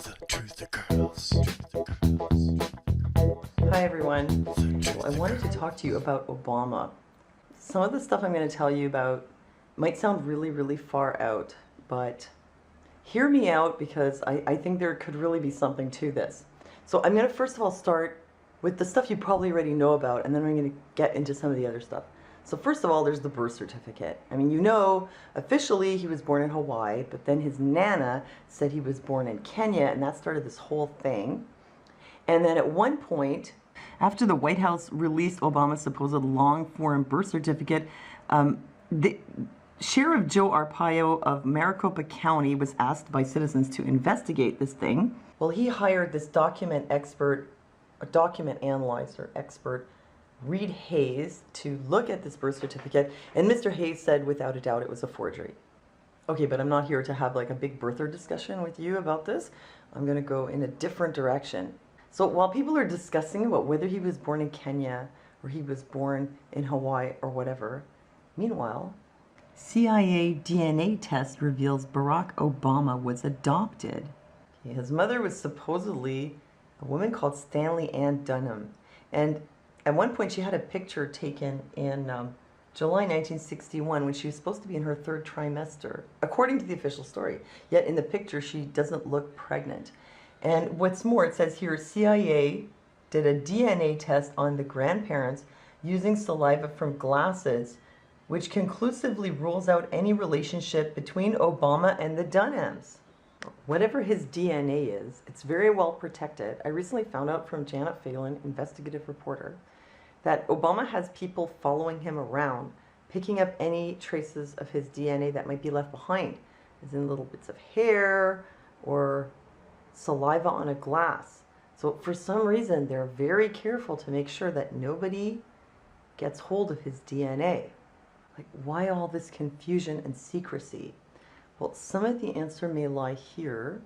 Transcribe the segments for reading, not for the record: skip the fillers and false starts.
Hi everyone. I wanted to talk to you about Obama. Some of the stuff I'm going to tell you about might sound really far out, but hear me out because I think there could really be something to this. So I'm going to first of all start with the stuff you probably already know about, and then I'm going to get into some of the other stuff. So first of all, there's the birth certificate. I mean, you know, officially he was born in Hawaii, but then his Nana said he was born in Kenya, and that started this whole thing. And then at one point, after the White House released Obama's supposed long-form birth certificate, the Sheriff Joe Arpaio of Maricopa County was asked by citizens to investigate this thing. Well, he hired this document analyzer expert, Reed Hayes, to look at this birth certificate, and Mr. Hayes said without a doubt it was a forgery. Okay, but I'm not here to have like a big birther discussion with you about this. I'm going to go in a different direction. So while people are discussing about whether he was born in Kenya or he was born in Hawaii or whatever, meanwhile, CIA DNA test reveals Barack Obama was adopted. Okay, his mother was supposedly a woman called Stanley Ann Dunham, and at one point she had a picture taken in July 1961 when she was supposed to be in her third trimester, according to the official story. Yet in the picture she doesn't look pregnant. And what's more, it says here, CIA did a DNA test on the grandparents using saliva from glasses, which conclusively rules out any relationship between Obama and the Dunhams. Whatever his DNA is, it's very well protected. I recently found out from Janet Phelan, investigative reporter, that Obama has people following him around, picking up any traces of his DNA that might be left behind, as in little bits of hair or saliva on a glass. So for some reason, they're very careful to make sure that nobody gets hold of his DNA. Like, why all this confusion and secrecy? Well, some of the answer may lie here.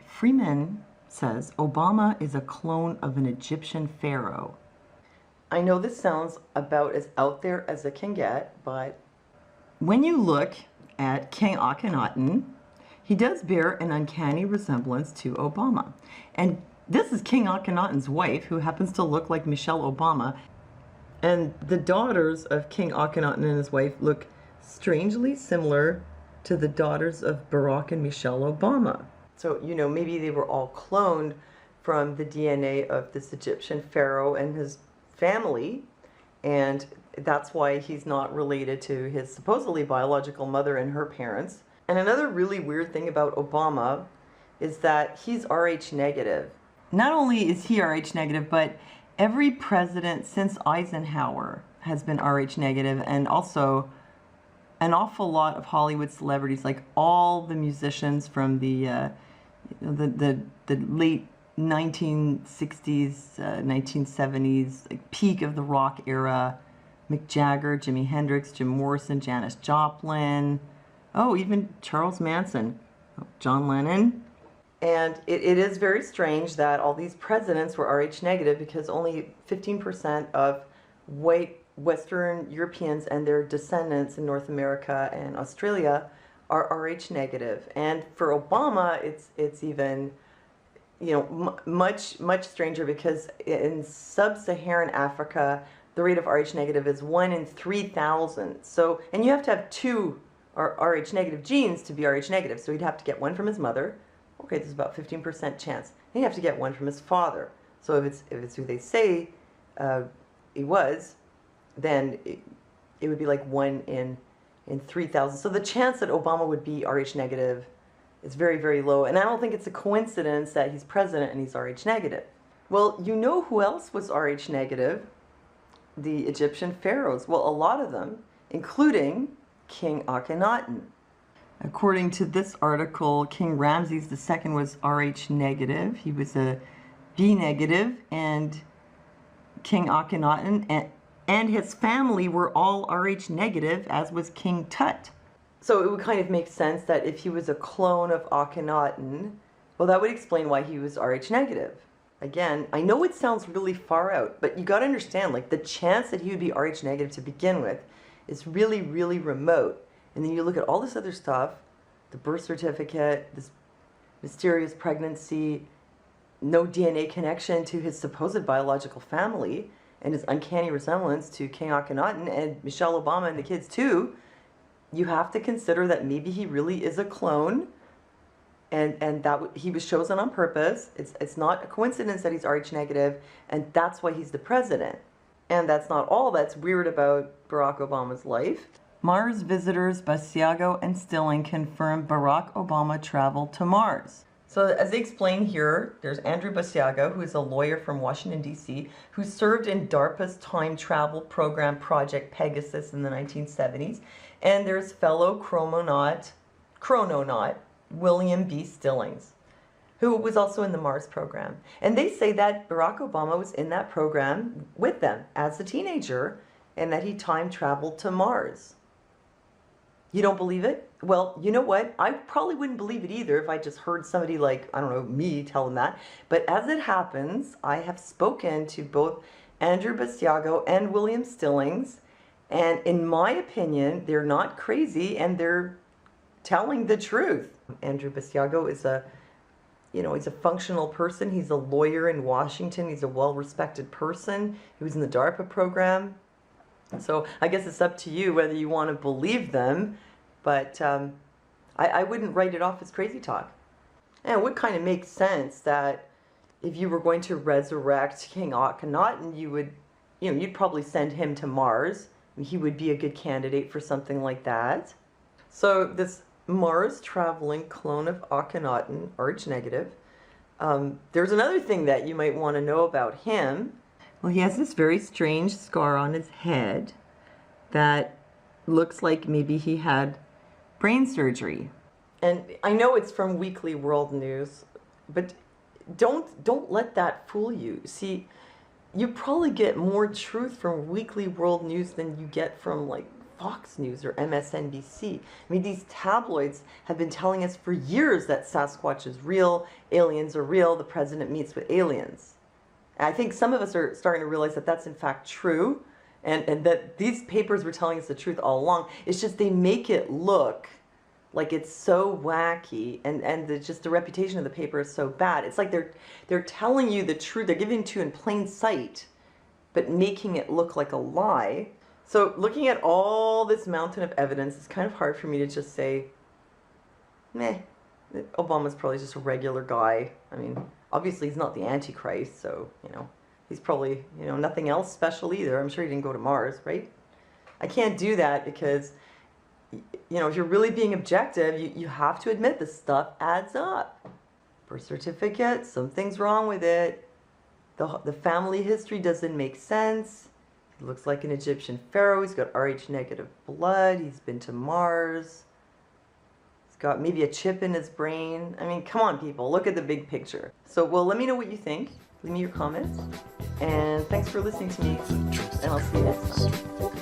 Freeman says Obama is a clone of an Egyptian pharaoh. I know this sounds about as out there as it can get, but when you look at King Akhenaten, he does bear an uncanny resemblance to Obama. And this is King Akhenaten's wife, who happens to look like Michelle Obama. And the daughters of King Akhenaten and his wife look strangely similar to the daughters of Barack and Michelle Obama. So, you know, maybe they were all cloned from the DNA of this Egyptian pharaoh and his family, and that's why he's not related to his supposedly biological mother and her parents. And another really weird thing about Obama is that he's Rh negative. Not only is he Rh negative, but every president since Eisenhower has been Rh negative, and also an awful lot of Hollywood celebrities, like all the musicians from the late 1960s, 1970s, like peak of the rock era, Mick Jagger, Jimi Hendrix, Jim Morrison, Janis Joplin, oh, even Charles Manson, John Lennon. And it is very strange that all these presidents were Rh negative, because only 15% of white Western Europeans and their descendants in North America and Australia are Rh negative. And for Obama, it's even, you know, much stranger, because in sub-Saharan Africa, the rate of Rh negative is 1 in 3,000. So, and you have to have two Rh negative genes to be Rh negative. So he'd have to get one from his mother. Okay, there's about 15% chance. And he'd have to get one from his father. So if it's who they say he was, then it would be like 1 in 3,000. So the chance that Obama would be Rh negative is very low. And I don't think it's a coincidence that he's president and he's Rh negative. Well, you know who else was Rh negative? The Egyptian pharaohs. Well, a lot of them, including King Akhenaten. According to this article, King Ramses II was Rh negative. He was a B negative, and King Akhenaten and his family were all Rh negative, as was King Tut. So it would kind of make sense that if he was a clone of Akhenaten, well, that would explain why he was Rh negative. Again, I know it sounds really far out, but you got to understand, like, the chance that he would be Rh negative to begin with is really remote. And then you look at all this other stuff, the birth certificate, this mysterious pregnancy, no DNA connection to his supposed biological family, and his uncanny resemblance to King Akhenaten and Michelle Obama and the kids too, you have to consider that maybe he really is a clone, and that he was chosen on purpose. It's not a coincidence that he's Rh negative, and that's why he's the president. And that's not all that's weird about Barack Obama's life. Mars visitors Basiago and Stilling confirmed Barack Obama traveled to Mars. So as they explain here, there's Andrew Basiago, who is a lawyer from Washington, D.C., who served in DARPA's time travel program Project Pegasus in the 1970s. And there's fellow chrononaut William B. Stillings, who was also in the Mars program. And they say that Barack Obama was in that program with them as a teenager, and that he time traveled to Mars. You don't believe it? Well, you know what? I probably wouldn't believe it either if I just heard somebody like, I don't know, me tell them that. But as it happens, I have spoken to both Andrew Basiago and William Stillings, and in my opinion, they're not crazy and they're telling the truth. Andrew Basiago is he's a functional person. He's a lawyer in Washington. He's a well-respected person. He was in the DARPA program. So I guess it's up to you whether you want to believe them, but I wouldn't write it off as crazy talk. And it would kind of make sense that if you were going to resurrect King Akhenaten, you'd probably send him to Mars. He would be a good candidate for something like that. So this Mars traveling clone of Akhenaten, Rh negative. There's another thing that you might want to know about him. Well, he has this very strange scar on his head that looks like maybe he had brain surgery. And I know it's from Weekly World News, but don't let that fool you. See, you probably get more truth from Weekly World News than you get from like Fox News or MSNBC. I mean, these tabloids have been telling us for years that Sasquatch is real, aliens are real, the president meets with aliens. And I think some of us are starting to realize that that's in fact true, and that these papers were telling us the truth all along. It's just they make it look like it's so wacky, and just the reputation of the paper is so bad. It's like they're telling you the truth, they're giving it to you in plain sight, but making it look like a lie. So looking at all this mountain of evidence, it's kind of hard for me to just say, meh, Obama's probably just a regular guy. I mean, obviously he's not the Antichrist, so, he's probably, nothing else special either. I'm sure he didn't go to Mars, right? I can't do that because, if you're really being objective, you have to admit this stuff adds up. Birth certificate, something's wrong with it. The family history doesn't make sense. He looks like an Egyptian pharaoh. He's got Rh negative blood. He's been to Mars. He's got maybe a chip in his brain. I mean, come on, people. Look at the big picture. So, well, let me know what you think. Leave me your comments. And thanks for listening to me. And I'll see you next time.